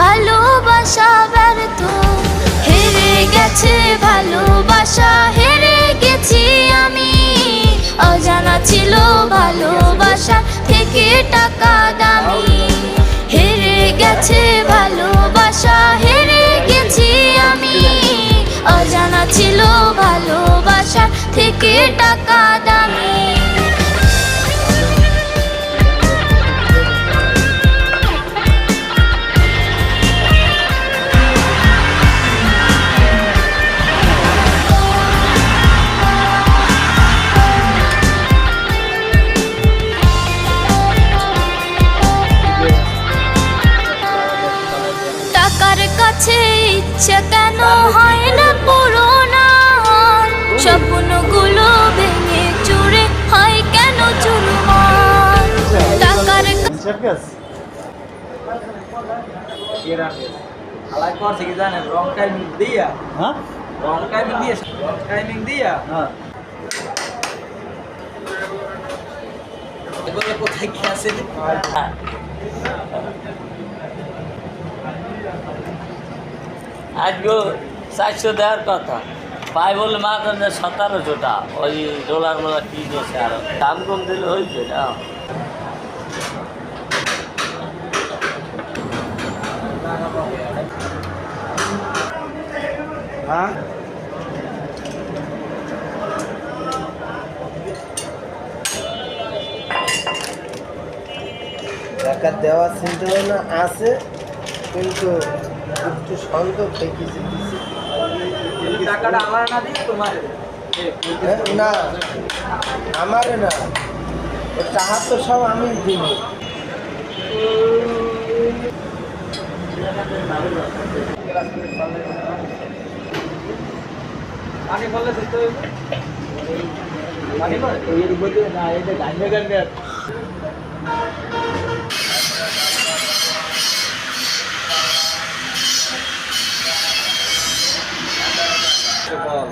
ভালোবাসা ব্যর্থ, হেরে গেছে ভালোবাসা, হেরে গেছি আমি। অজানা ছিল ভালোবাসা থেকে টাকা দামি, হেরে গেছে ভালোবাসা, হেরে গেছি আমি। অজানা ছিল ভালোবাসা থেকে টাকা দামি। টাকার কাছে ইচ্ছে কেন হয় না পুরোনো, স্বপ্নগুলো ভেঙে চুরে হয় কেন চুরমার। টাকার কোথায় কি আছে আজকে 400 দেওয়ার কথা, পাই বলে মা কাছে 1700টা। ওই ডলার মোলা কি দিয়েছে, আর দাম কম দিলে হয়েছে না। হ্যাঁ টাকা দেওয়া চিন্তা ভাবনা আছে, কিন্তু একটু সন্দেহ থেকেছে। টাকাটা আমার না দিই তোমার না, আমারে না, ও টাকা তো সব আমি দিব। পানি বললে দিতে হইবে, পানি বলে এর মধ্যে না, এটা গান্ডে গান্ডে বল।